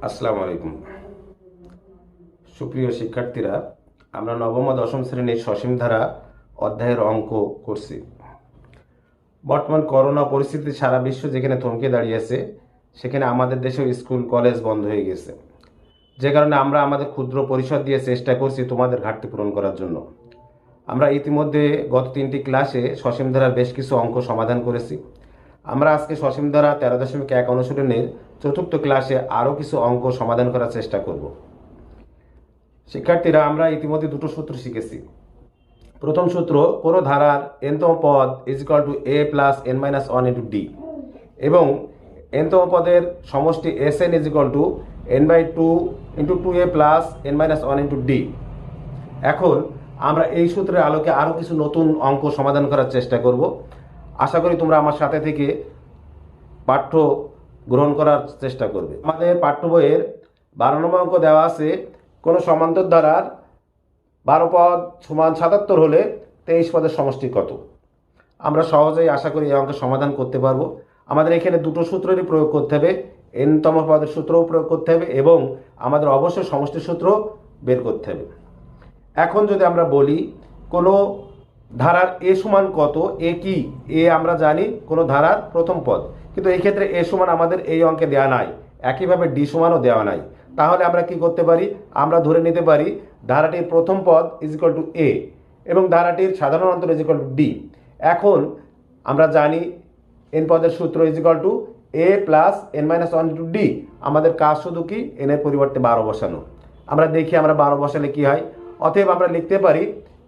আসসালামু আলাইকুম। সুপ্রিয় শিক্ষার্থীরা, আমরা নবম ও দশম শ্রেণীর সসীম ধারা অধ্যায়ের অঙ্ক করছি। বর্তমান করোনা পরিস্থিতি সারা বিশ্ব যেখানে থমকে দাঁড়িয়েছে, সেখানে আমাদের দেশেও স্কুল কলেজ বন্ধ হয়ে গেছে, যে কারণে আমরা আমাদের ক্ষুদ্র পরিসর দিয়ে চেষ্টা করছি তোমাদের ঘাটতি পূরণ করার জন্য। আমরা ইতিমধ্যে গত 3টি ক্লাসে সসীম ধারার বেশ কিছু অঙ্ক সমাধান করেছি। আমরা আজকে সসীম ধারা 13.1 অনুশীলনের 4র্থ ক্লাসে আরও কিছু অঙ্ক সমাধান করার চেষ্টা করব। শিক্ষার্থীরা, আমরা ইতিমধ্যে দুটো সূত্র শিখেছি। প্রথম সূত্র, কোনো ধারার nতম পদ = a plus n minus 1 into D, এবং nতম পদের সমষ্টি Sn = n/2 into 2a plus n minus 1 into D. এখন আমরা এই সূত্রের আলোকে আরও কিছু নতুন অঙ্ক সমাধান করার চেষ্টা করব। আশা করি তোমরা আমার সাথে থেকে পাঠ্য গ্রহণ করার চেষ্টা করবে। আমাদের পাঠ্য বইয়ের 12 নম্বর অঙ্ক দেওয়া আছে, কোনো সমান্তর ধারার 12 পদ সমান 77 হলে 23 পদের সমষ্টি কত? আমরা সহজেই আশা করি এই অঙ্কের সমাধান করতে পারবো। আমাদের এখানে দুটো সূত্রেরই প্রয়োগ করতে হবে, nতম পদের সূত্রও প্রয়োগ করতে হবে এবং আমাদের অবশ্যই সমষ্টির সূত্র বের করতে হবে। এখন যদি আমরা বলি কোনো ধারার এ সমান কত, এ কি? এ আমরা জানি কোনো ধারার প্রথম পদ, কিন্তু এই ক্ষেত্রে এ সমান আমাদের এই অঙ্কে দেওয়া নাই, একইভাবে ডি সমানও দেওয়া নাই। তাহলে আমরা কি করতে পারি? আমরা ধরে নিতে পারি ধারাটির প্রথম পদ = এ এবং ধারাটির সাধারণ অন্তর = ডি। এখন আমরা জানি এন পদের সূত্র = a plus n minus 1 into D. আমাদের কাজ শুধু কি এন এর পরিবর্তে 12 বসানো। আমরা দেখি আমরা 12 বসালে কি হয়। অতএব আমরা লিখতে পারি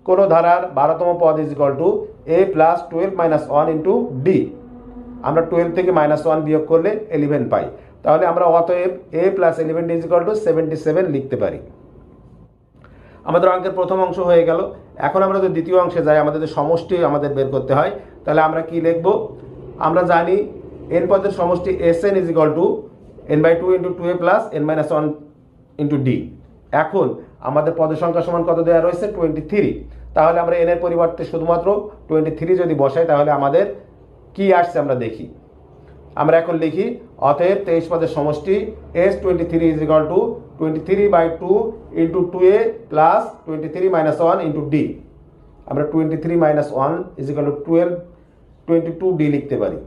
কোনো ধারার 12তম পদ = a plus 12 minus 1 into D. আমরা 12 থেকে -1 বিয়োগ করলে 11 পাই। তাহলে আমরা অতএব a প্লাস 11d = 77 লিখতে পারি। আমাদের অঙ্কের প্রথম অংশ হয়ে গেল। এখন আমরা যদি দ্বিতীয় অংশে যাই, আমাদের যে সমষ্টি আমাদের বের করতে হয়, তাহলে আমরা কি লিখব? আমরা জানি n পদের সমষ্টি Sn = n/2 into 2a plus n minus 1 into D. এখন আমাদের পদের সংখ্যা সমান কত দেওয়া রয়েছে? 23। তাহলে আমরা n এর পরিবর্তে শুধুমাত্র 23 যদি বসাই, তাহলে আমাদের কি আসছে আমরা দেখি। আমরা এখন লিখি অতএব 23 পদের সমষ্টি S23 = 23/2 into 2a plus 23 minus 1 into D. আমরা 23 মাইনাস 1 = 12, 22d লিখতে পারি।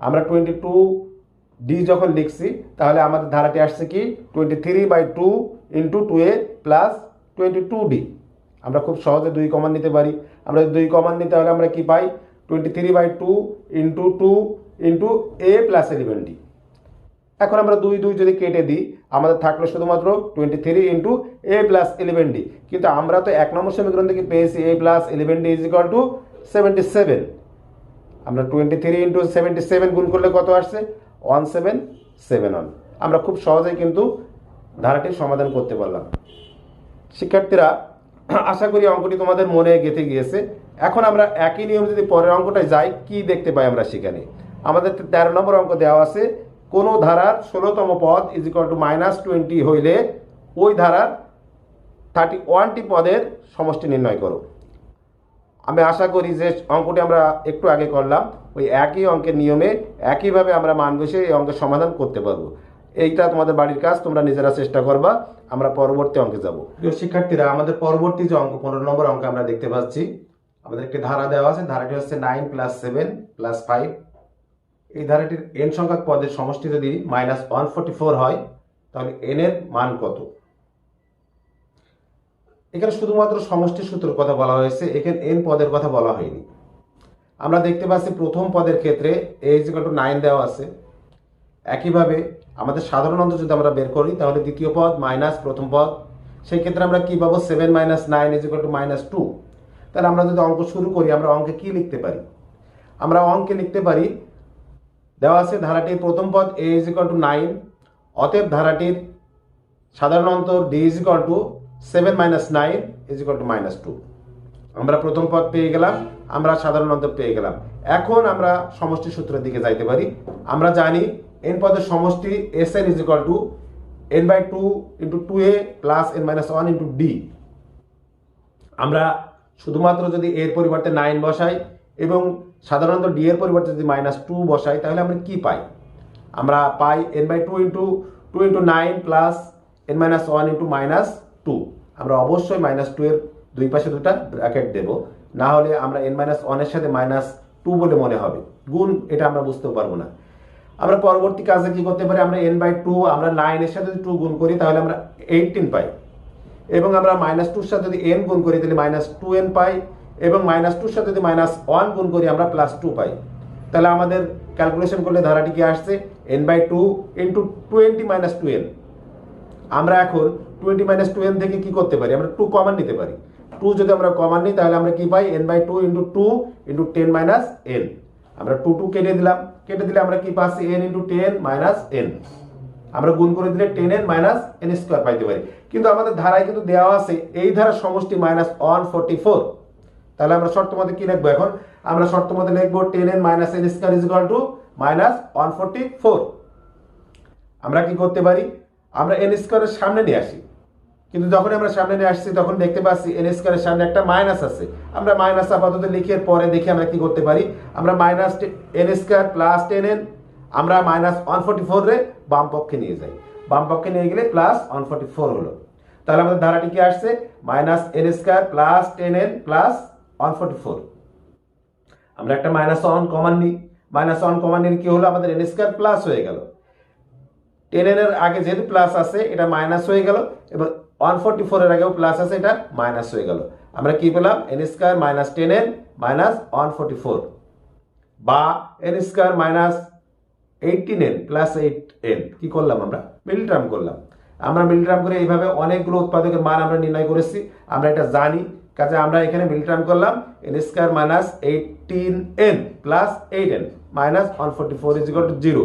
আমরা 22d যখন লিখছি, তাহলে আমাদের ধারাটি আসছে কি 23/2 ইন্টু 2a প্লাস 22d। আমরা খুব সহজে 2 কমন নিতে পারি। আমরা যদি 2 কমন নিই, তাহলে আমরা কি পাই? 23/2 into 2 into a plus 11d। এখন আমরা 2 যদি কেটে দিই, আমাদের থাকলো শুধুমাত্র 23 ইন্টু a প্লাস 11d। কিন্তু আমরা তো 1 নম্বর সমীকরণ থেকে পেয়েছি a প্লাস 11d = 77। আমরা 23 ইন্টু 77 গুণ করলে কত আসছে? 1771। আমরা খুব সহজেই কিন্তু ধারাটির সমাধান করতে পারলাম। শিক্ষার্থীরা, আশা করি অঙ্কটি তোমাদের মনে গেঁথে গিয়েছে। এখন আমরা একই নিয়ম যদি পরের অঙ্কটায় যাই, কি দেখতে পাই আমরা সেখানে? আমাদের 13 নম্বর অঙ্ক দেওয়া আছে, কোনো ধারার 16তম পদ = -20 হইলে ওই ধারার 31টি পদের সমষ্টি নির্ণয় করো। আমি আশা করি যে অঙ্কটি আমরা একটু আগে করলাম, ওই একই অঙ্কের নিয়মে একইভাবে আমরা মান বসে এই অঙ্কের সমাধান করতে পারবো। এইটা তোমাদের বাড়ির কাজ, তোমরা নিজেরা চেষ্টা করবা। আমরা পরবর্তী অঙ্কে যাব। প্রিয় শিক্ষার্থীরা, আমাদের পরবর্তী যে অঙ্ক 15 নম্বর অঙ্ক আমরা দেখতে পাচ্ছি, আমাদের একটি ধারা দেওয়া আছে। ধারাটি হচ্ছে 9 + 7 + 5। এই ধারাটির n সংখ্যক পদের সমষ্টি যদি -144 হয়, তাহলে n এর মান কত? এখানে শুধুমাত্র সমষ্টির সূত্রের কথা বলা হয়েছে, এখানে n পদের কথা বলা হয়নি। আমরা দেখতে পাচ্ছি প্রথম পদের ক্ষেত্রে a = 9 দেওয়া আছে। একইভাবে আমাদের সাধারণ অন্তর যদি আমরা বের করি, তাহলে দ্বিতীয় পদ মাইনাস প্রথম পদ, সেই ক্ষেত্রে আমরা কি পাবো? 7 - 9 = -2। তাহলে আমরা যদি অঙ্ক শুরু করি, আমরা অঙ্কে কি লিখতে পারি? আমরা অঙ্কে লিখতে পারি, দেওয়া আছে ধারাটির প্রথম পদ a = 9, অতএব ধারাটির সাধারণ অন্তর d = 7 - 9 = -2। আমরা প্রথম পদ পেয়ে গেলাম, আমরা সাধারণ অন্তর পেয়ে গেলাম। এখন আমরা সমষ্টি সূত্রের দিকে যাইতে পারি। আমরা জানি n পদের সমষ্টি Sn = n/2 into 2a plus n minus 1 into d। আমরা শুধুমাত্র যদি এর পরিবর্তে 9 বসাই এবং সাধারণত ডি এর পরিবর্তে যদি -2 বসাই, তাহলে আমরা কি পাই? আমরা পাই n/2 into 2 into 9 plus n-1 into -2। আমরা অবশ্যই -2 এর দুই পাশে দুটা ব্র্যাকেট দেব, না হলে আমরা n-1 এর সাথে -2 বলে মনে হবে, গুণ এটা আমরা বুঝতেও পারবো না। আমরা পরবর্তী কাজে কি করতে পারি, আমরা n/2 আমরা 9 এর সাথে যদি 2 গুণ করি তাহলে আমরা 18 পাই, এবং আমরা -2 এর সাথে যদি n গুণ করি তাহলে -2n পাই, এবং -2 এর সাথে যদি -1 গুণ করি আমরা +2 পাই। তাহলে আমাদের ক্যালকুলেশন করলে ধারাটি কি আসছে, n/2 ইন্টু 20 - 2n। আমরা এখন 20 - 2n থেকে কি করতে পারি, আমরা 2 কমন নিতে পারি। 2 যদি আমরা কমন নিই তাহলে আমরা কি পাই, n/2 ইন্টু 2 ইন্টু 10 - n। আমরা 2 কেটে দিলাম, কেটে দিলে আমরা কি পাচ্ছি, n ইন্টু 10 - n। আমরা গুণ করে দিলে 10n - n স্কয়ার পাইতে পারি। কিন্তু আমাদের ধারায় কিন্তু দেওয়া আছে এই ধারার সমষ্টি -144। তাহলে আমরা শর্ত মতে কি লিখবো, এখন আমরা শর্ত মতে লিখবো 10n - n square is equal two -144। আমরা কি করতে পারি, আমরা n স্কয়ারের সামনে নিয়ে আসি, কিন্তু যখন আমরা সামনে নিয়ে আসছি তখন দেখতে পাচ্ছি n স্কয়ারের সামনে একটা মাইনাস আছে। আমরা মাইনাস আপাতত লিখে পরে দেখি আমরা কি করতে পারি, আমরা -n স্কয়ার প্লাস 10n আমরা -144 রে বাম পক্ষে নিয়ে যাই, বাম পক্ষে নিয়ে গেলে +144 হলো। তাহলে আমাদের ধারাটি কি আসছে, -n square plus 10n plus 144। আমরা একটা -1 কমন নিই, -1 কমন নিলে কি হলো, আমাদের n স্কয়ার প্লাস হয়ে গেল। 10n এর আগে যেহেতু প্লাস আছে এটা মাইনাস হয়ে গেল, এবং 144 এর আগেও প্লাস আছে এটা মাইনাস হয়ে গেল। আমরা কি পেলাম, n স্কয়ার - 10n - 144, বা n square - 18n plus 8n। কি করলাম, আমরা মিডল টার্ম করলাম। আমরা মিডল টার্ম করে এইভাবে অনেকগুলো উৎপাদকের মান আমরা নির্ণয় করেছি, আমরা এটা জানি। কাজে আমরা এখানে মিডল টার্ম করলাম, n square - 18n plus 8n -144 is equal two 0।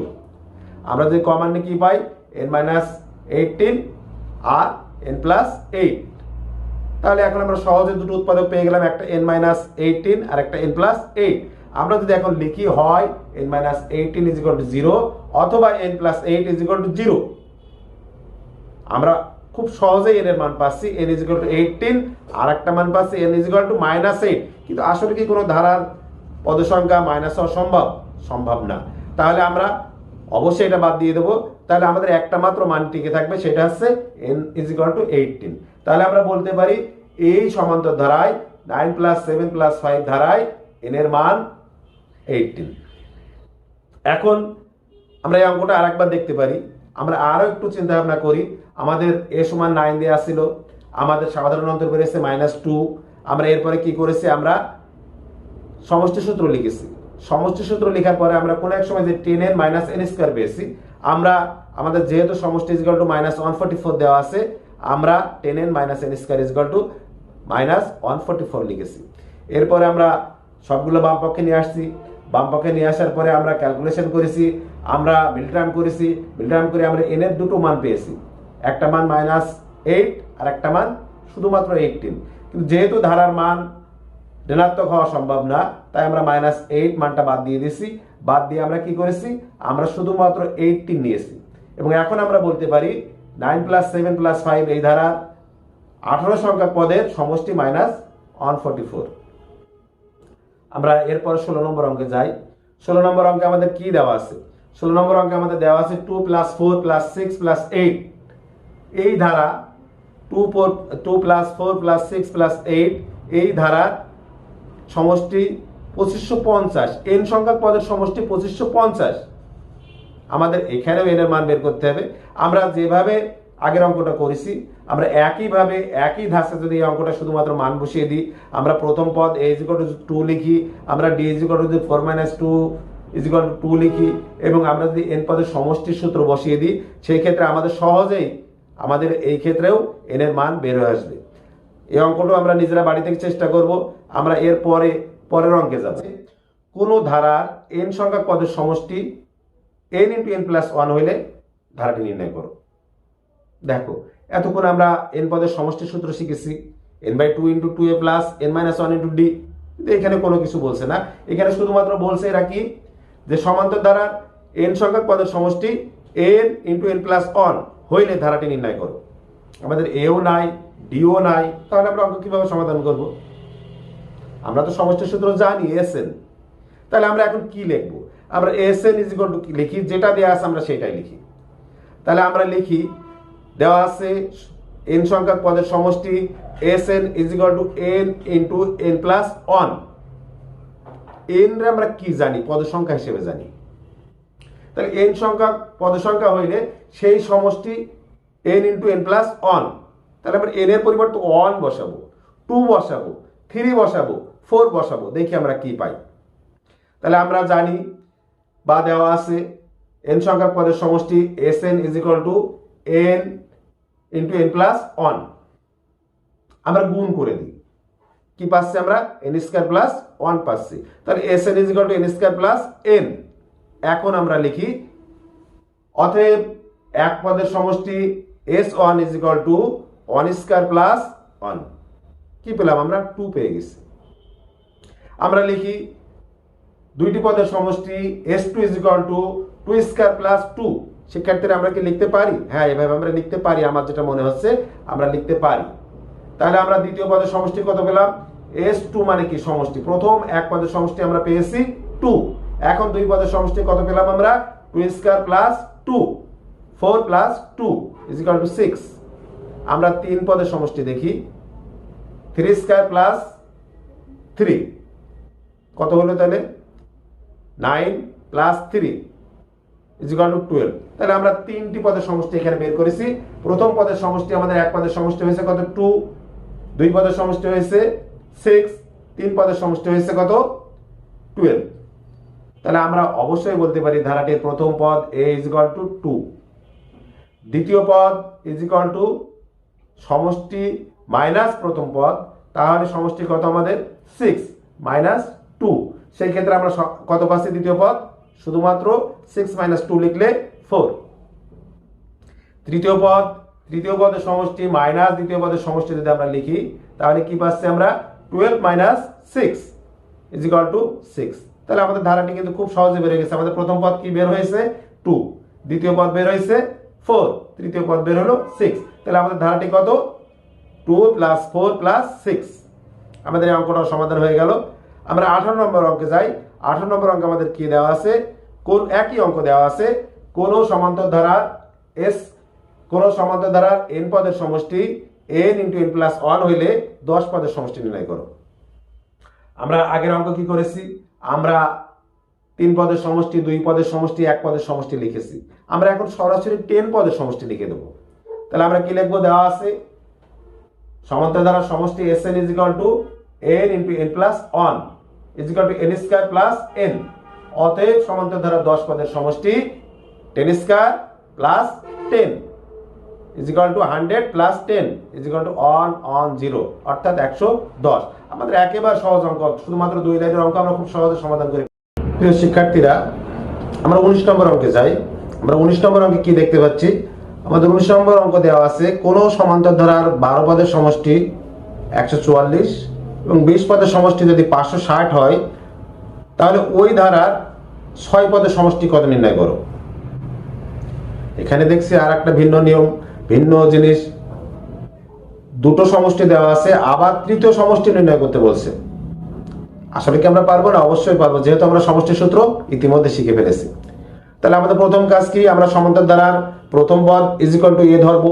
আমরা যদি কমন নিই কি পাই, n - 18 আর n প্লাস 8। তাহলে এখন আমরা সহজে দুটো উৎপাদক পেয়ে গেলাম, একটা n - 18 আর একটা n প্লাস 8। আমরা যদি এখন লিখি হয় n - 18 ইজ ইকুয়াল টু 0 অথবা n plus 8 is equal two 0, আমরা খুব সহজেই n এর মান পাচ্ছি, n ইজ ইকুয়াল টু 18 আর একটা মান পাচ্ছি n ইজ ইকুয়াল টু -8। কিন্তু আসলে কি কোনো ধারার পদ সংখ্যা মাইনাস হওয়া সম্ভব? সম্ভব না। তাহলে আমরা অবশ্যই এটা বাদ দিয়ে দেবো। তাহলে আমাদের একটা মাত্র মান টিকে থাকবে, সেটা হচ্ছে n ইজ ইকুয়াল টু 18। তাহলে আমরা বলতে পারি এই সমান্তর ধারায় 9 + 7 + 5 ধারায় n এর মান 18। এখন আমরা এই অঙ্কটা আরেকবার দেখতে পারি। আমরা আরো একটু চিন্তা ভাবনা করি। আমাদের a সমান 9 দেওয়া ছিল, আমাদের সাধারণ অন্তর বেরিয়েছে -2। আমরা এরপরে কি করেছি, আমরা সমষ্টি সূত্র লিখেছি। সমষ্টি সূত্র লেখার পরে আমরা কোন এক সময় যে 10n - n স্কয়ার পেয়েছি, আমরা আমাদের যেহেতু সমষ্টি ইজ ইকুয়াল টু -144 দেওয়া আছে, আমরা 10n - n square is equal two -144 লিখেছি। এরপরে আমরা সবগুলো বাম পক্ষে নিয়ে আসছি। বাম পক্ষে নিয়ে আসার পরে আমরা ক্যালকুলেশন করেছি, আমরা মিডল টার্ম করেছি। মিডল টার্ম করে আমরা n এর দুটো মান পেয়েছি, একটা মান -8 আর একটা মান শুধুমাত্র 18। কিন্তু যেহেতু ধারার মান ঋণাত্মক হওয়া সম্ভব না, তাই আমরা -8 মানটা বাদ দিয়ে দিয়েছি। বাদ দিয়ে আমরা কি করেছি, আমরা শুধুমাত্র 18 নিয়েছি। এবং এখন আমরা বলতে পারি 9 + 7 + 5 এই ধারা 18 সংখ্যক পদের সমষ্টি -144। আমরা এরপর 16 নম্বর অঙ্কে যাই। 16 নম্বর অঙ্কে আমাদের কি দেওয়া আছে, 16 নম্বর অঙ্কে আমাদের দেওয়া আছে 2 + 4 + 6 + 8। এই ধারা 2 + 4 + 6 + 8 এই ধারা সমষ্টি 2550। n সংখ্যক পদের সমষ্টি 2550। আমাদের এখানেও n এর মান বের করতে হবে। আমরা যেভাবে আগের অঙ্কটা করেছি, আমরা একইভাবে একই ধাঁচে যদি এই অঙ্কটা শুধুমাত্র মান বসিয়ে দিই, আমরা প্রথম পদ a = 2 লিখি, আমরা d = 4 - 2 = 2 লিখি, এবং আমরা যদি n পদের সমষ্টির সূত্র বসিয়ে দিই, সেই ক্ষেত্রে আমাদের সহজেই আমাদের এই ক্ষেত্রেও n এর মান বের হয়ে আসবে। এই অঙ্কটা আমরা নিজেরা বাড়ি থেকে চেষ্টা করব। আমরা এর পরের অঙ্কে যাব। কোন ধারার n সংখ্যক পদের সমষ্টি n × n + 1 হইলে ধারাটি নির্ণয় করো। দেখো, এতক্ষণ আমরা n পদের সমষ্টির সূত্র শিখেছি, n/2 × 2a + n-1 × d। এখানে কোনো কিছু বলছে না, এখানে শুধুমাত্র বলছে এরা কি, যে সমান্তর ধারার n সংখ্যক পদের সমষ্টি n × n + 1 হইলে ধারাটি নির্ণয় করো। আমাদের এও নাই, ডিও নাই, তাহলে আমরা অঙ্ক কিভাবে সমাধান করব? আমরা তো সমষ্টির সূত্র জানি, Sn। তাহলে আমরা এখন কি লিখব? আমরা Sn ইজ ইকুয়াল টু লিখি, যেটা দেওয়া আছে আমরা সেটাই লিখি। তাহলে আমরা লিখি, দেওয়া আছে n সংখ্যক পদের সমষ্টি Sn is equal two n into n plus 1। n রে আমরা কি জানি? পদের সংখ্যা হিসেবে জানি। তাহলে n সংখ্যক পদের সংখ্যা হইলে সেই সমষ্টি n ইন্টু n প্লাস 1। তাহলে আমরা n এর পরিবর্তে 1 বসাবো, 2 বসাবো, 3 বসাবো, 4 বসাবো, দেখি আমরা কি পাই। তাহলে আমরা জানি বা দেওয়া আছে n সংখ্যক পদের সমষ্টি Sn is equal two n into n plus 1। আমরা গুণ করে দিই, কি পাচ্ছি আমরা? n স্কয়ার প্লাস 1 পাচ্ছি। তাহলে Sn is equal two n square plus n। এখন আমরা লিখি, অতএব এক পদের সমষ্টি S1 is equal two 1 square plus 1। কি পেলাম আমরা? 2 পেয়ে গেছি। আমরা লিখি, দুইটি পদের সমষ্টি S2 is equal two 2 square plus 2। শিক্ষার্থীরা আমরা কি লিখতে পারি? হ্যাঁ, এভাবে আমরা লিখতে পারি, আমার যেটা মনে হচ্ছে আমরা লিখতে পারি। তাহলে আমরা দ্বিতীয় পদের সমষ্টি কত পেলাম? S2 মানে কি? সমষ্টি। প্রথম এক পদের সমষ্টি আমরা পেয়েছি 2। এখন দুই পদের সমষ্টি কত পেলাম আমরা? 2 square plus 2, 4 plus 2 is equal two 6। আমরা তিন পদের সমষ্টি দেখি, 3 স্কয়ার প্লাস 3 কত হলো? তাহলে 9 প্লাস 3 ইজ ইকুয়াল টু 12। তাহলে আমরা তিনটি পদের সমষ্টি এখানে বের করেছি। প্রথম পদের সমষ্টি আমাদের এক পদের সমষ্টি হয়েছে কত? 2। দুই পদের সমষ্টি হয়েছে 6। তিন পদের সমষ্টি হয়েছে কত? 12। তাহলে আমরা অবশ্যই বলতে পারি ধারাটির প্রথম পদ a ইজ ইকুয়াল টু 2, দ্বিতীয় পদ ইজ ইকুয়াল টু সমষ্টি মাইনাস প্রথম পদ। তাহলে সমষ্টি কত আমাদের? 6 মাইনাস 2। সেই ক্ষেত্রে আমরা কত পাচ্ছি? দ্বিতীয় পদ শুধুমাত্র 6 মাইনাস 2 লিখলে 4। তৃতীয় পদের সমষ্টি মাইনাস দ্বিতীয় পদের সমষ্টি যদি আমরা লিখি, তাহলে কি পাচ্ছি আমরা? 12 মাইনাস 6 ইজ ইকুয়াল টু 6। তাহলে আমাদের ধারাটি কিন্তু খুব সহজে বের হয়ে গেছে। আমাদের প্রথম পদ কি বের হয়েছে? 2, দ্বিতীয় পদ বের হয়েছে 4, তৃতীয় পদ বের হলো 6। তাহলে আমাদের ধারাটি কত? 2 প্লাস 4 প্লাস 6। আমাদের এই অঙ্কটার সমাধান হয়ে গেল। আমরা 18 নম্বর অঙ্কে যাই। 18 নম্বর অঙ্কে আমাদের কি দেওয়া আছে? একই অঙ্ক দেওয়া আছে, কোন সমান্তর ধারার n পদের সমষ্টি n ইন্টু n প্লাস 1 হইলে 10 পদের সমষ্টি নির্ণয় করো। আমরা আগের অঙ্ক কি করেছি? আমরা 3 পদের সমষ্টি, 2 পদের সমষ্টি, 1 পদের সমষ্টি লিখেছি। আমরা এখন সরাসরি 10 পদের সমষ্টি লিখে দেবো। তাহলে আমরা কি লিখবো? দেওয়া আছে সমান্তর ধারার সমষ্টি Sn is equal two n into n plus 1 is equal two n square plus n। অতএব সমান্তর ধারার 10 পদের সমষ্টি 10 square plus 10 is equal two 100 plus 10 is equal two 110, অর্থাৎ 110। আমাদের একেবারে সহজ অঙ্ক, শুধুমাত্র 2 লাইনের অঙ্ক আমরা খুব সহজে সমাধান করি। প্রিয় শিক্ষার্থীরা, আমরা 19 নম্বর অঙ্কে যাই। আমরা 19 নম্বর অঙ্কে কি দেখতে পাচ্ছি? আমাদের 19 নম্বর অঙ্ক দেওয়া আছে, কোন সমান্তর ধারার 12 পদের সমষ্টি 144 এবং 20 পদের সমষ্টি যদি 560 হয়, তাহলে ওই ধারার 6 পদের সমষ্টি কত নির্ণয় করো। এখানে দেখছি আর একটা ভিন্ন নিয়ম, ভিন্ন জিনিস। দুটো সমষ্টি দেওয়া আছে, আবার তৃতীয় সমষ্টি নির্ণয় করতে বলছে। আসলে কি আমরা পারবো না? অবশ্যই পারবো, যেহেতু আমরা সমষ্টির সূত্র ইতিমধ্যে শিখে ফেলেছি। তাহলে আমাদের প্রথম কাজ কি? আমরা সমান্তর ধারার প্রথম পদ ইজ ইকুয়াল টু a ধরবো,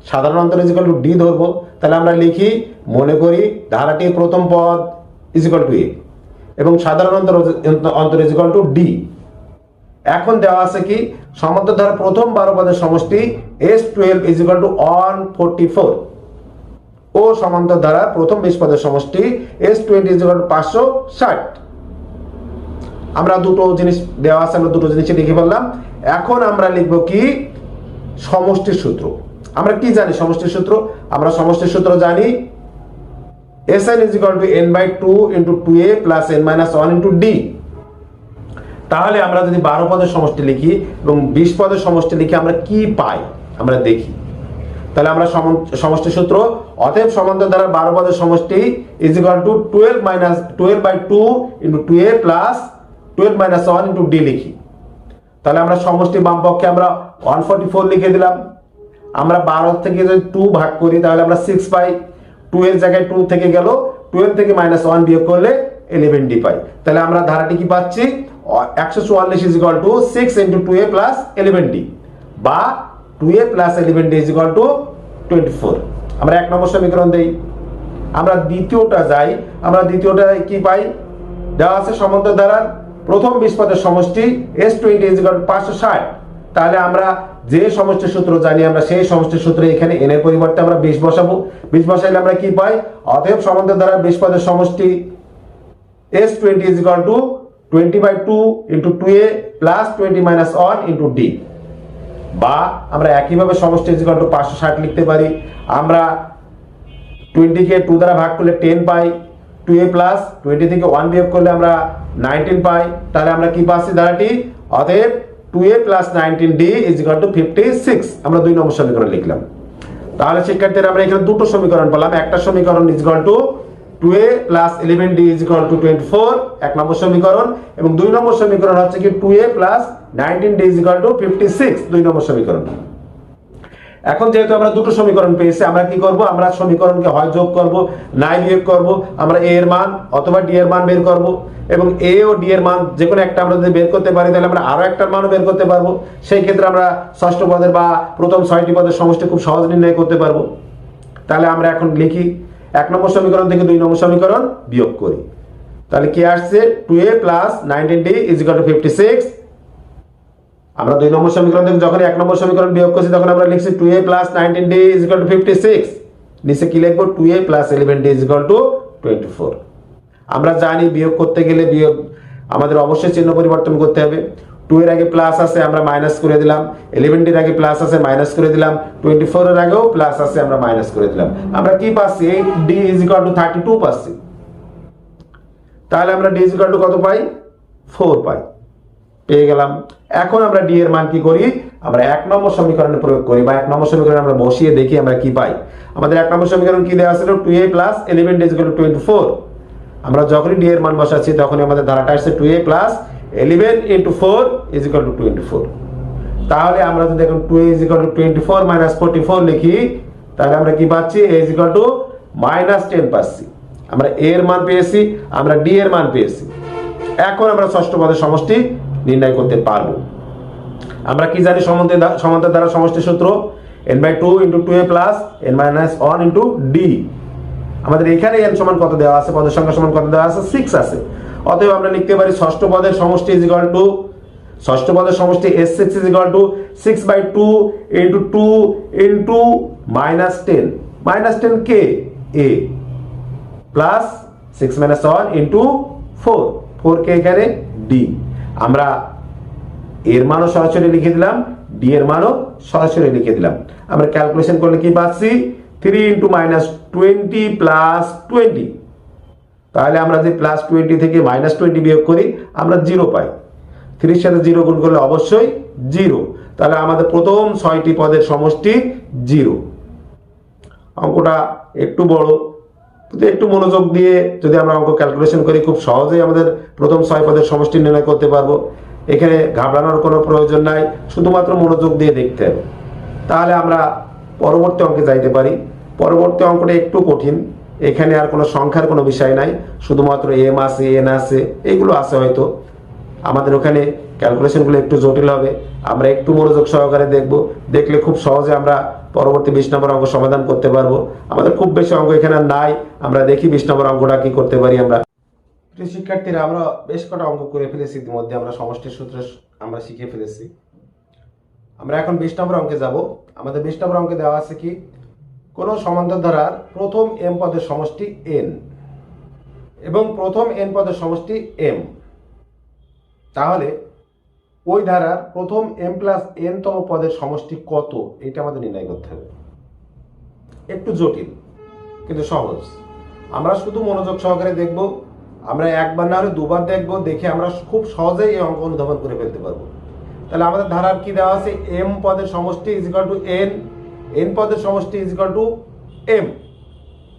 সাধারণ অন্তর ইজ ইকুয়াল টু d ধরবো। তাহলে আমরা লিখি, মনে করি ধারাটির প্রথম পদ ইজ ইকুয়াল টু a এবং সাধারণ অন্তর ইজ ইকুয়াল টু d। এখন দেওয়া আছে কি? সমান্তর ধারার প্রথম 12 পদের সমষ্টি S12 ইজ ইকুয়াল টু 144 ও সমান্তর ধারার প্রথম 20 পদের সমষ্টি S20 ইজ ইকুয়াল টু 560। আমরা দুটো জিনিস দেওয়া আছে, আমরা দুটো জিনিস লিখে ফেললাম। এখন আমরা লিখব কি? সমষ্টির সূত্র। আমরা কি জানি সমষ্টির সূত্র? আমরা সমষ্টির সূত্র জানি Sn is equal two n/2 into 2a plus n minus 1 into d। তাহলে আমরা যদি 12 পদের সমষ্টি লিখি এবং 20 পদের সমষ্টি লিখি, আমরা কি পাই আমরা দেখি। তাহলে আমরা সমষ্টি সূত্র, অতএব সমান্তর ধারার 12 পদের সমষ্টি is equal two 12/2 into 2a plus 12 minus 1 into d লিখি। তাহলে আমরা সমষ্টি বাম পক্ষে আমরা 144 লিখে দিলাম। আমরা 12 থেকে যদি 2 ভাগ করি, তাহলে আমরা 6 পাই। 2 এর জায়গায় 2 থেকে গেল, 12 থেকে -1 বিয়োগ করলে 11d পাই। তাহলে আমরা ধারাটি কি পাচ্ছি? 144 is equal two 6 into 2a plus 11d বা 2a plus 11d is equal two 24। আমরা 1 নম্বর সমীকরণ দেই। আমরা দ্বিতীয়টা যাই। আমরা দ্বিতীয়টা কি পাই? দেওয়া আছে সমান্তর ধারার প্রথম 20 পদের সমষ্টি s20 ইজ ইকুয়াল টু 560। তাহলে আমরা যে সমষ্টির সূত্র জানি আমরা সেই সমষ্টির সূত্রে এখানে n এর পরিবর্তে আমরা 20 বসাবো। 20 বসাইলে আমরা কি পাই? অতএব সমান্তর ধারার 20 পদের সমষ্টি s20 is equal two 20/2 into 2a plus 20 minus 1 into d বা আমরা একইভাবে সমষ্টি ইজ ইকুয়াল টু 560 লিখতে পারি। আমরা 20 কে 2 দ্বারা ভাগ করলে 10 পাই, 2a প্লাস 20 থেকে 1 বিয়োগ করলে আমরা 19 পাই। তাহলে আমরা কি পাচ্ছি ধারাটি? অতএব 2a plus 19d is equal two 56। আমরা 2 নম্বর সমীকরণ লিখলাম। তাহলে শিক্ষার্থীরা আমরা এখানে দুটো সমীকরণ পেলাম। একটা সমীকরণ is equal two 2a plus 11d is equal two 24, 1 নম্বর সমীকরণ, এবং 2 নম্বর সমীকরণ হচ্ছে কি 2a plus 19d is equal two 56, 2 নম্বর সমীকরণ। এখন যেহেতু আমরা দুটো সমীকরণ পেয়েছি, আমরা কি করব? আমরা সমীকরণকে হয় যোগ করব, নাই বিয়োগ করব। আমরা a এর মান অথবা d এর মান বের করব, এবং a ও d এর মান যে কোনো একটা আমরা যদি বের করতে পারি তাহলে আমরা আরো একটার মানও বের করতে পারবো। সেই ক্ষেত্রে আমরা ষষ্ঠ পদের বা প্রথম 6টি পদের সমষ্টি খুব সহজ নির্ণয় করতে পারবো। তাহলে আমরা এখন লিখি 1 নম্বর সমীকরণ থেকে 2 নম্বর সমীকরণ বিয়োগ করি। তাহলে কি আসছে? 2a plus 19d is equal two 56। আমরা 2 নম্বর সমীকরণ থেকে যখন 1 নম্বর সমীকরণ বিয়োগ করছি তখন আমরা লিখছি 2a plus 19d is equal two 56। নিচে কি লিখবো? 2a plus 11d is equal two 24। আমরা জানি বিয়োগ করতে গেলে বিয়োগ আমাদের অবশ্যই চিহ্ন পরিবর্তন করতে হবে। 2 এর আগে প্লাস আছে, আমরা মাইনাস করে দিলাম। 11d এর আগে প্লাস আছে, মাইনাস করে দিলাম। 24 এর আগেও প্লাস আছে, আমরা মাইনাস করে দিলাম। আমরা কি পাচ্ছি? 8d ইজ ইকুয়াল টু 32 পাচ্ছি। তাহলে আমরা d ইজ ইকুয়াল টু কত পাই? 4 পাই। পেয়ে গেলাম। এখন আমরা d এর মান কি করি? আমরা 1 নম্বর সমীকরণে প্রয়োগ করি, বা 1 নম্বর সমীকরণে আমরা বসিয়ে দেখি আমরা কি পাই। আমাদের 1 নম্বর সমীকরণ কি দেওয়া ছিল? 2a plus 11d is equal two 24। আমরা যখনই d এর মান বসাচ্ছি তখনই আমাদের ধারাটা আসছে 2a plus 11 into 4 is equal two 24। তাহলে আমরা যদি এখন 2a is equal two 24 minus 44 লিখি, তাহলে আমরা কি পাচ্ছি? a is equal two minus 10 পাচ্ছি। আমরা a এর মান পেয়েছি, আমরা d এর মান পেয়েছি। এখন আমরা ষষ্ঠ পদের সমষ্টি নির্ণয় করতে পারবো। আমরা কি জানি? সমান্তর দ্বারা সমষ্টি সূত্র n/2 into 2a plus n minus 1 into d। আমাদের এখানে n সমান কত দেওয়া আছে? পদের সংখ্যা সমান কত দেওয়া আছে? 6 আছে। অতএব আমরা লিখতে পারি ষষ্ঠ পদের সমষ্টি ইজ ইকুয়াল টু, ষষ্ঠ পদের সমষ্টি s6 is equal two 6/2 into 2 into minus 10, minus 10 K a plus 6 minus 1 into 4, 4 কে এখানে d। আমরা এর মানও সরাসরি লিখে দিলাম, d এর মানও সরাসরি লিখে দিলাম। আমরা ক্যালকুলেশন করলে কি পাচ্ছি? 3 ইনটু মাইনাস 20 প্লাস 20। তাহলে আমরা যদি প্লাস 20 থেকে মাইনাস 20 বিয়োগ করি আমরা 0 পাই। 3 এর সাথে 0 গুণ করলে অবশ্যই 0। তাহলে আমাদের প্রথম 6টি পদের সমষ্টি 0। অঙ্কটা একটু বড়, কিন্তু একটু মনোযোগ দিয়ে যদি আমরা অঙ্ক ক্যালকুলেশন করি খুব সহজেই আমাদের প্রথম 6 পদের সমষ্টি নির্ণয় করতে পারবো। এখানে ঘাবড়ানোর কোনো প্রয়োজন নাই, শুধুমাত্র মনোযোগ দিয়ে দেখতে হবে। তাহলে আমরা পরবর্তী অঙ্কে যাইতে পারি। পরবর্তী অঙ্কটা একটু কঠিন। এখানে আর কোনো সংখ্যার কোনো বিষয় নাই, শুধুমাত্র m আছে, n আছে, এগুলো আছে হয়তো। আমাদের ওখানে ক্যালকুলেশনগুলো একটু জটিল হবে। আমরা একটু মনোযোগ সহকারে দেখব, দেখলে খুব সহজে আমরা পরবর্তী 20 নম্বর অঙ্ক সমাধান করতে পারবো। আমাদের খুব বেশি অঙ্ক এখানে নাই। আমরা দেখি 20 নম্বর অঙ্কটা কি করতে পারি আমরা। প্রিয় শিক্ষার্থীরা, আমরা বেশ কটা অঙ্ক করে ফেলেছি ইতিমধ্যে। আমরা সমষ্টির সূত্র আমরা শিখে ফেলেছি। আমরা এখন 20 নম্বর অঙ্কে যাব। আমাদের 20 নম্বর অঙ্কে দেওয়া আছে কি? কোন সমান্তর ধারার প্রথম m পদের সমষ্টি n এবং প্রথম n পদের সমষ্টি m। তাহলে ওই ধারার প্রথম m প্লাস n তম পদের সমষ্টি কত, এটা আমাদের নির্ণয় করতে হবে। একটু জটিল কিন্তু সহজ। আমরা শুধু মনোযোগ সহকারে দেখব। আমরা একবার না হলে দুবার দেখব, দেখে আমরা খুব সহজেই এই অঙ্ক অনুধাবন করে ফেলতে পারবো। তাহলে আমাদের ধারার কি দেওয়া আছে? m পদের সমষ্টি is equal two n, n পদের সমষ্টি ইজ ইকুয়াল টু m।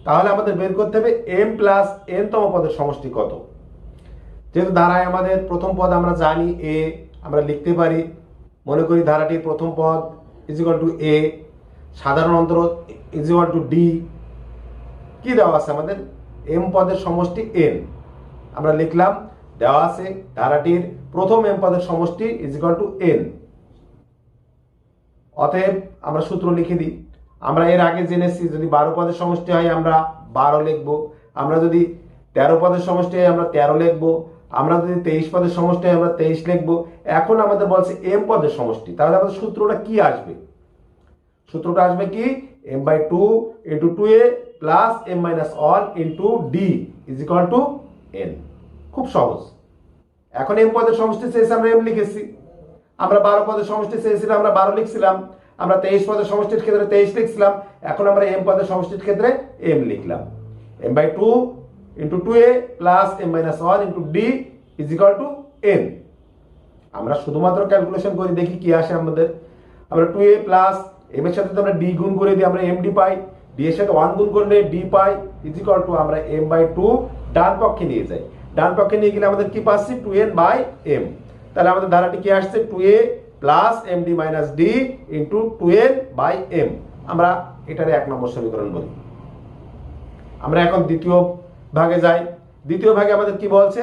তাহলে আমাদের বের করতে হবে m প্লাস n তম পদের সমষ্টি কত। যেহেতু ধারায় আমাদের প্রথম পদ আমরা জানি a, আমরা লিখতে পারি, মনে করি ধারাটির প্রথম পদ ইজ ইকুয়াল টু a, সাধারণ অন্তর ইজ ইকুয়াল টু d। কি দেওয়া আছে আমাদের? m পদের সমষ্টি n। আমরা লিখলাম, দেওয়া আছে ধারাটির প্রথম এম পদের সমষ্টি ইজ ইকুয়াল টু এন। অতএব আমরা সূত্র লিখে দিই। আমরা এর আগে জেনেছি যদি 12 পদের সমষ্টি হয় আমরা 12 লিখবো, আমরা যদি 13 পদের সমষ্টি হয় আমরা 13 লিখবো, আমরা যদি 23 পদের সমষ্টি হয় আমরা 23 লিখবো। এখন আমাদের বলছে এম পদের সমষ্টি, তাহলে আমাদের সূত্রটা কি আসবে? সূত্রটা আসবে কি m/2 into 2a plus m-1 into d is equal two n। খুব সহজ। এখন এম পদের সমষ্টি চেয়েছি আমরা এম লিখেছি, আমরা 12 পদের সমষ্টি চেয়েছিলাম আমরা 12 লিখছিলাম, আমরা 23 পদের সমষ্টির ক্ষেত্রে 23 লিখছিলাম, এখন আমরা এম পদের সমষ্টির ক্ষেত্রে এম লিখলাম। m/2 into 2a plus m-1 into d is equal two n। আমরা শুধুমাত্র ক্যালকুলেশন করে দেখি কি আসে আমাদের। আমরা 2a প্লাস m এর সাথে আমরা d গুণ করে দিই, আমরা md পাই, d এর সাথে 1 গুণ করলে d pi is equal two আমরা m/2 ডান পক্ষে নিয়ে যাই। ডান পক্ষে নিয়ে গেলে আমাদের কি পাচ্ছি 2n/m। তাহলে আমাদের ধারাটি কি আসছে 2a plus md minus d into 2n/m। আমরা এটারে 1 নম্বর সমীকরণ বলি। আমরা এখন দ্বিতীয় ভাগে যাই। দ্বিতীয় ভাগে আমাদের কি বলছে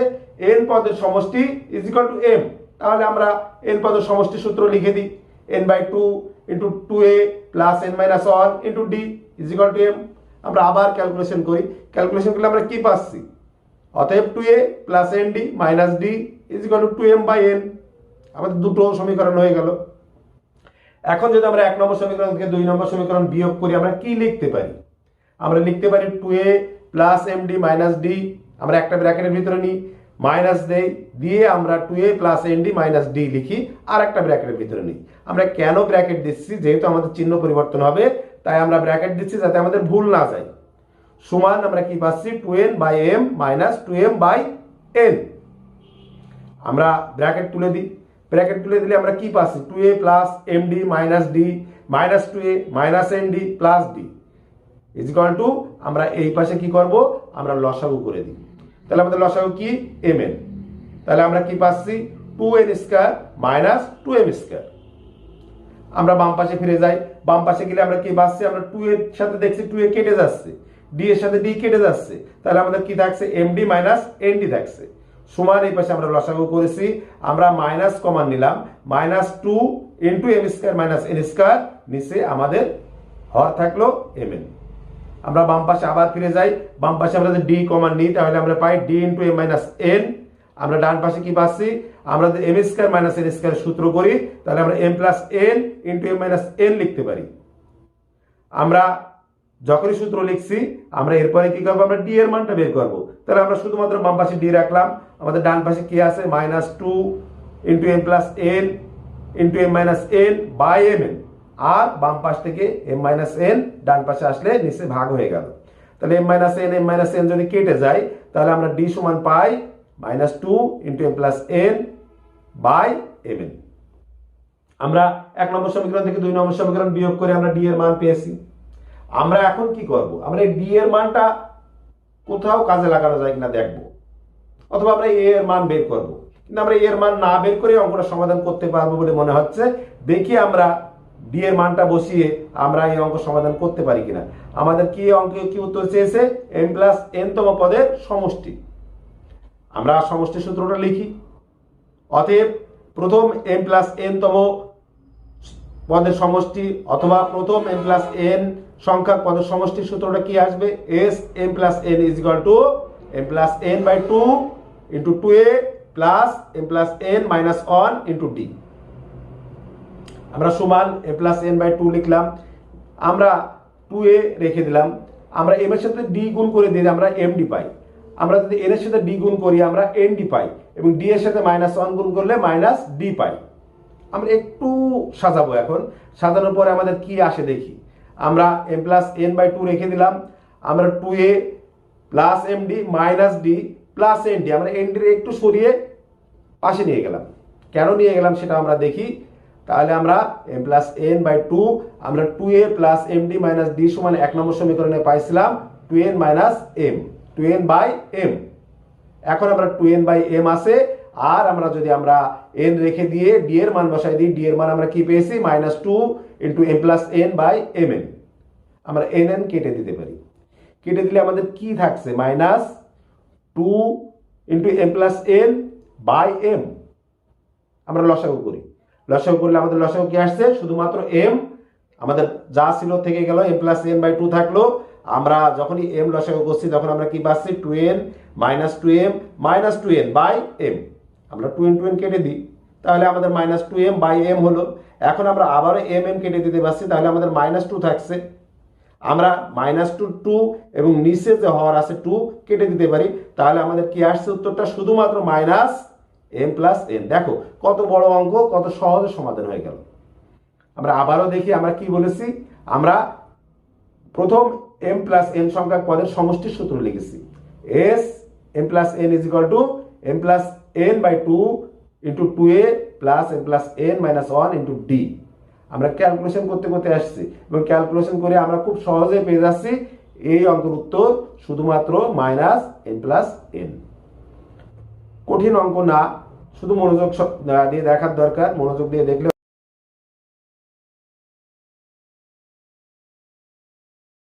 n পদের সমষ্টি ইজ ইকুয়াল টু m। তাহলে আমরা n পদের সমষ্টি সূত্র লিখে দিই n/2 into 2a plus n-1 into d is equal two m। আমরা আবার ক্যালকুলেশন করি, ক্যালকুলেশন করলে আমরা কি পাচ্ছি? অতএব 2a plus nd minus d is equal two 2m/n। আমাদের দুটো সমীকরণ হয়ে গেল। এখন যদি আমরা 1 নম্বর সমীকরণ থেকে 2 নম্বর সমীকরণ বিয়োগ করি আমরা কি লিখতে পারি? আমরা লিখতে পারি 2a plus md minus d, আমরা একটা ব্র্যাকেটের ভিতরে নিই, মাইনাস দেই, দিয়ে আমরা 2a plus nd minus d লিখি, আর একটা ব্র্যাকেটের ভিতরে নিই। আমরা কেন ব্র্যাকেট দিচ্ছি? যেহেতু আমাদের চিহ্ন পরিবর্তন হবে তাই আমরা ব্র্যাকেট দিচ্ছি যাতে আমাদের ভুল না যায়। সমান আমরা কি পাচ্ছি 2n/m মাইনাস 2m/n। আমরা ব্র্যাকেট তুলে দিই, ব্র্যাকেট তুলে দিলে আমরা কি পাচ্ছি 2a plus md minus d minus 2a minus nd plus d is equal two আমরা এই পাশে কি করব আমরা লসাগু করে দিই। তাহলে আমাদের লসাগু কি mn। তাহলে আমরা কি পাচ্ছি 2n² মাইনাস 2m²। আমরা বাম পাশে ফিরে যাই, বাম পাশে গেলে আমরা কি পাচ্ছি আমরা 2 এর সাথে দেখছি 2a কেটে যাচ্ছে, d এর সাথে d কেটে যাচ্ছে, তাহলে আমাদের কি থাকছে md মাইনাস nd থাকছে। সমান এই পাশে আমরা লসাগু করেছি, আমরা মাইনাস কমন নিলাম, minus 2 into m² minus n², নিচে আমাদের হর থাকলো mn। আমরা বাম পাশে আবার ফিরে যাই, বাম পাশে আমরা যদি d কমন নিই তাহলে আমরা পাই d into m minus n। আমরা ডান পাশে কি পাচ্ছি আমরা যদি m² মাইনাস n² সূত্র করি তাহলে আমরা m plus n into m minus n লিখতে পারি। আমরা যখনই সূত্র লিখছি আমরা এরপরে কি করবো আমরা d এর মানটা বের করব। তাহলে আমরা শুধুমাত্র বাম পাশে d রাখলাম, আমাদের ডান পাশে কি আছে minus 2 into m plus n into m minus n by mn, আর বাম পাশ থেকে m মাইনাস n ডান পাশে আসলে নিচে ভাগ হয়ে গেল। তাহলে m মাইনাস n যদি কেটে যায় তাহলে আমরা d সমান পাই minus 2 into m plus n by mn। আমরা 1 নম্বর সমীকরণ থেকে 2 নম্বর সমীকরণ বিয়োগ করে আমরা d এর মান পেয়েছি। আমরা এখন কি করব আমরা এই d এর মানটা কোথাও কাজে লাগানো যায় কিনা দেখব, অথবা আমরা a এর মান বের করব। কিন্তু আমরা a এর মান না বের করে অঙ্কটা সমাধান করতে পারবো বলে মনে হচ্ছে। দেখি আমরা d এর মানটা বসিয়ে আমরা এই অঙ্ক সমাধান করতে পারি কিনা। আমাদের কি অঙ্কে কি উত্তর চেয়েছে m প্লাস n তম পদের সমষ্টি। আমরা সমষ্টি সূত্রটা লিখি। অতএব প্রথম m প্লাস n তম পদের সমষ্টি অথবা প্রথম m প্লাস n সংখ্যক পদের সমষ্টির সূত্রটা কি আসবে s m plus n is equal two m plus n/2 into 2a plus m plus n minus 1 into d। আমরা সমান m প্লাস n/2 লিখলাম, আমরা 2a রেখে দিলাম, আমরা m এর সাথে d গুণ করে দিলে আমরা md পাই। আমরা যদি n এর সাথে d গুণ করি আমরা nd পাই, এবং d এর সাথে মাইনাস 1 গুণ করলে মাইনাস d পাই। আমরা একটু সাজাবো, এখন সাজানোর পরে আমাদের কি আসে দেখি। আমরা m প্লাস n/2 রেখে দিলাম, আমরা 2a plus md minus d plus nd, আমরা nd একটু সরিয়ে পাশে নিয়ে গেলাম। কেন নিয়ে গেলাম সেটা আমরা দেখি। তাহলে আমরা m প্লাস n/2 আমরা 2a plus md minus d সমান 1 নম্বর সমীকরণে পাইছিলাম 2n মাইনাস m, 2n/m। এখন আমরা 2n/m আছে, আর আমরা যদি আমরা n রেখে দিয়ে d এর মান বসাই দিই, d এর মান আমরা কি পেয়েছি minus 2 into m plus n/mn। আমরা nn কেটে দিতে পারি, কেটে দিলে আমাদের কি থাকছে minus 2 into m plus n by m। আমরা লসাগু করি। লসাগু করলে আমাদের লসাগু কি আসছে? শুধুমাত্র এম, আমাদের যা ছিল থেকে গেল, M plus N by two থাকলো। আমরা যখনই এম লসাগু করছি তখন আমরা কি পাচ্ছি? 2n minus 2m minus 2n by M. আমরা 2n কেটে দিই, তাহলে আমাদের মাইনাস 2m বাই এম হলো। এখন আমরা আবারও এম কেটে দিতে পারছি, তাহলে আমাদের মাইনাস 2 থাকছে। আমরা মাইনাস 2 এবং নিচে যে হওয়ার আছে 2 কেটে দিতে পারি, তাহলে আমাদের কি আসছে? উত্তরটা শুধুমাত্র মাইনাস এম প্লাস এন। দেখো কত বড় অঙ্ক, কত সহজে সমাধান হয়ে গেল। আমরা আবারও দেখি আমরা কি বলেছি। আমরা প্রথম এম প্লাস এন সংখ্যক পদের সমষ্টির সূত্র লিখেছি। S M plus N is equal to M plus N by two into 2a plus M plus N minus 1 into D. আমরা ক্যালকুলেশন করতে করতে আসছি এবং ক্যালকুলেশন করে আমরা খুব সহজে পেয়ে যাচ্ছি এই অঙ্কের উত্তর শুধুমাত্র মাইনাস এন প্লাস এন। কঠিন অঙ্ক না, শুধু মনোযোগ দিয়ে দেখার দরকার, মনোযোগ দিয়ে দেখলে